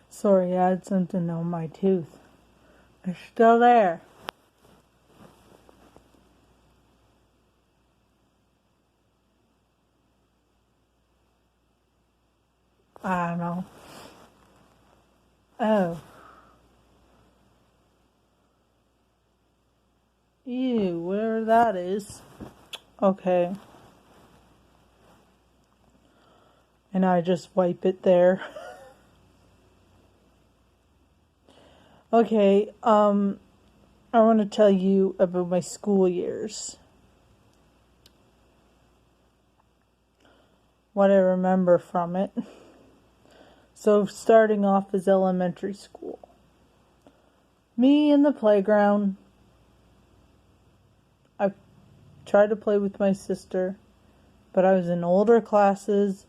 Sorry, I had something on my tooth. It's still there. I don't know. Oh. Ew, where that is. Okay. And I just wipe it there. Okay, I want to tell you about my school years. What I remember from it. So, starting off as elementary school. Me in the playground. I tried to play with my sister, but I was in older classes,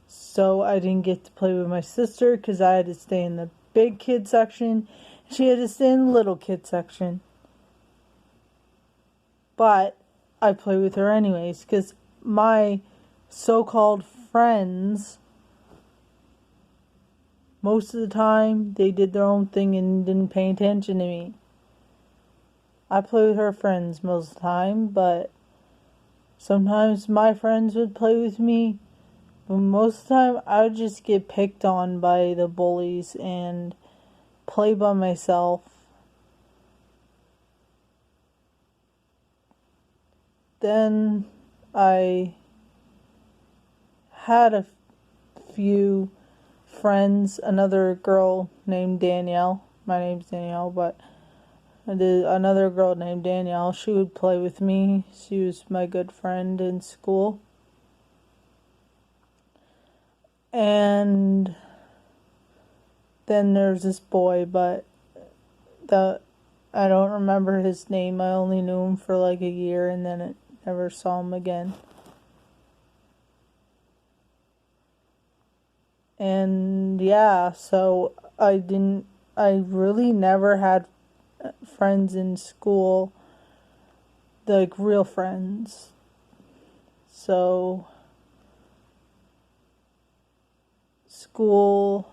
so I didn't get to play with my sister because I had to stay in the big kid section. She had to stay in the little kid section. But I play with her anyways because my so-called friends, most of the time, they did their own thing and didn't pay attention to me. I play with her friends most of the time, but sometimes my friends would play with me. But most of the time, I would just get picked on by the bullies and play by myself. Then I had a few friends, another girl named Danielle. My name's Danielle, but another girl named Danielle. She would play with me. She was my good friend in school. And then there's this boy, but I don't remember his name. I only knew him for like a year and then never saw him again. And yeah, so I really never had friends in school, like real friends. So school,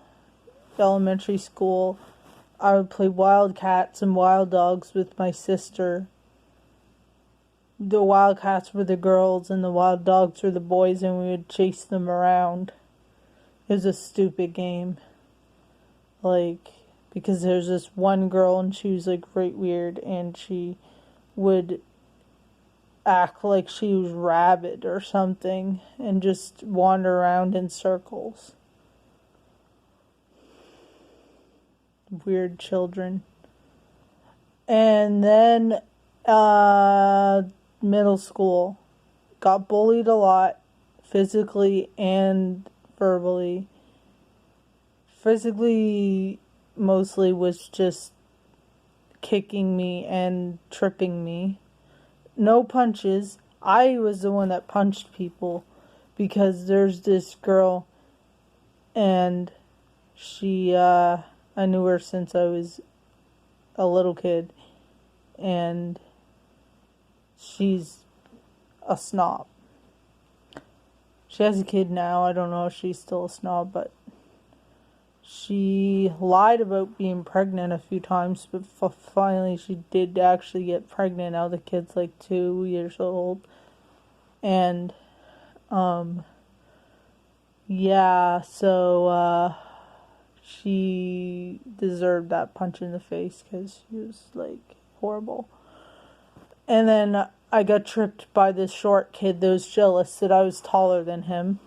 elementary school, I would play Wildcats and Wild Dogs with my sister. The Wildcats were the girls and the Wild Dogs were the boys, and we would chase them around. It was a stupid game. Like, because there's this one girl and she was like right weird and she would act like she was rabid or something and just wander around in circles. Weird children. And then middle school, got bullied a lot, physically and verbally. Physically mostly was just kicking me and tripping me. No punches. I was the one that punched people because there's this girl and she I knew her since I was a little kid, and she's a snob. She has a kid now. I don't know if she's still a snob, but she lied about being pregnant a few times, but finally she did actually get pregnant. Now the kid's like 2 years old. And, yeah, so, she deserved that punch in the face because she was, like, horrible. And then I got tripped by this short kid that was jealous that I was taller than him.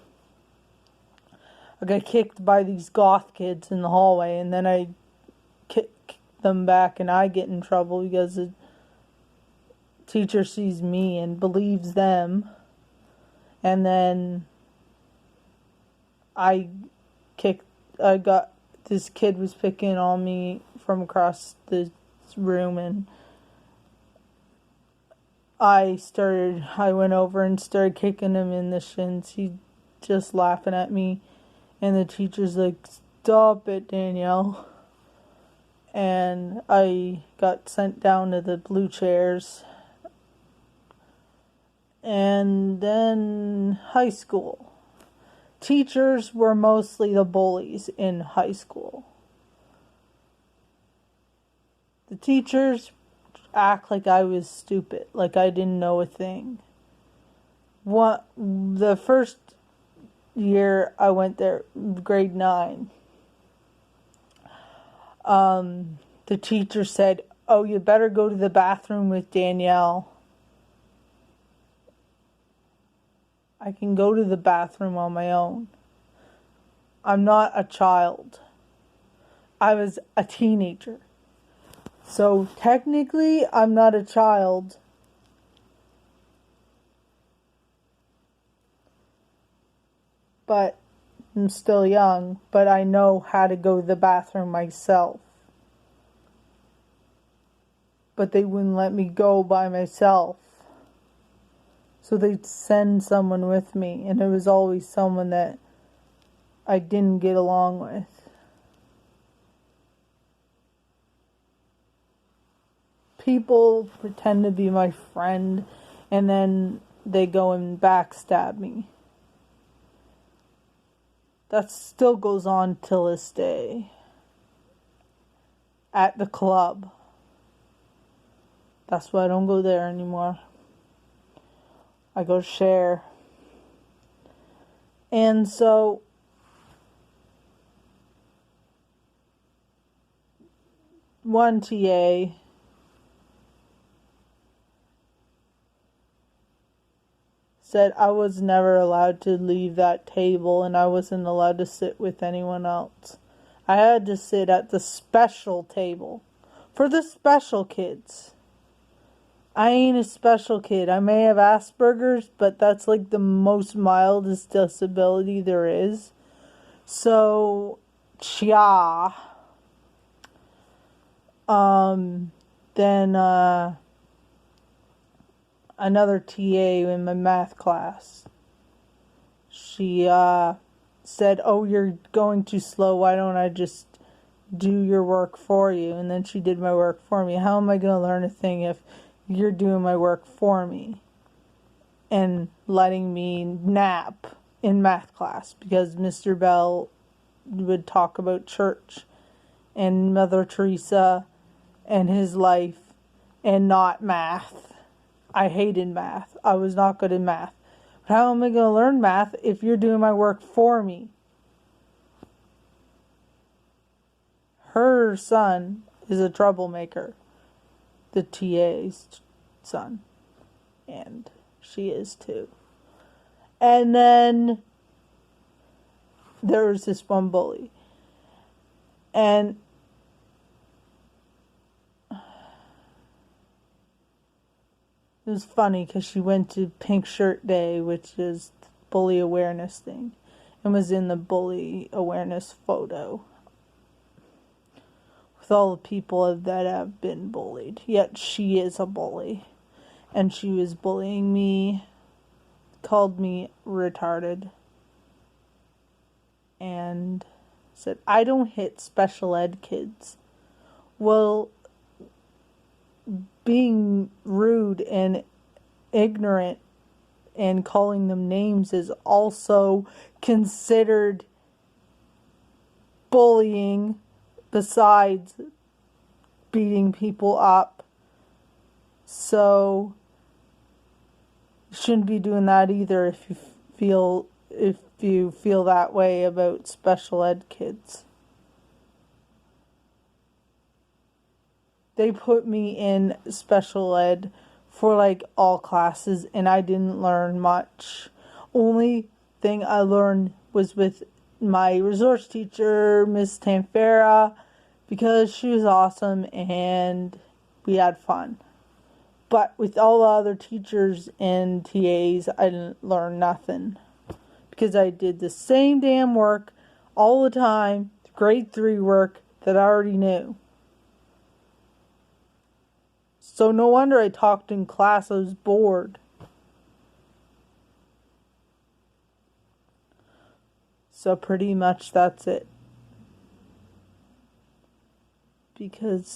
I got kicked by these goth kids in the hallway, and then I kick them back, and I get in trouble because the teacher sees me and believes them. And then this kid was picking on me from across the room, and I went over and started kicking him in the shins. He just laughing at me. And the teacher's like, "Stop it, Danielle." And I got sent down to the blue chairs. And then high school. Teachers were mostly the bullies in high school. The teachers act like I was stupid, like I didn't know a thing. The first year I went there, grade 9, the teacher said, "Oh, you better go to the bathroom with Danielle." I can go to the bathroom on my own. I'm not a child. I was a teenager. So technically, I'm not a child. But I'm still young. But I know how to go to the bathroom myself. But they wouldn't let me go by myself. So they'd send someone with me. And it was always someone that I didn't get along with. People pretend to be my friend, and then they go and backstab me. That still goes on till this day. At the club. That's why I don't go there anymore. I go share. And so one TA said I was never allowed to leave that table and I wasn't allowed to sit with anyone else. I had to sit at the special table for the special kids. I ain't a special kid. I may have Asperger's, but that's like the most mildest disability there is. So, yeah. Then another TA in my math class. She said, "Oh, you're going too slow. Why don't I just do your work for you?" And then she did my work for me. How am I going to learn a thing if you're doing my work for me and letting me nap in math class? Because Mr. Bell would talk about church and Mother Teresa and his life and not math. I hated math. I was not good at math. But how am I going to learn math if you're doing my work for me? Her son is a troublemaker. The TA's son. And she is too. And then there was this one bully. And it was funny because she went to Pink Shirt Day, which is the bully awareness thing, and was in the bully awareness photo with all the people that have been bullied. Yet she is a bully. And she was bullying me, called me retarded, and said, "I don't hit special ed kids." Well, being rude and ignorant and calling them names is also considered bullying besides beating people up. So you shouldn't be doing that either if you feel that way about special ed kids. They put me in special ed for like all classes and I didn't learn much. Only thing I learned was with my resource teacher, Miss Tanfera, because she was awesome and we had fun. But with all the other teachers and TAs, I didn't learn nothing. Because I did the same damn work all the time, grade 3 work that I already knew. So no wonder I talked in class, I was bored. So pretty much that's it. Because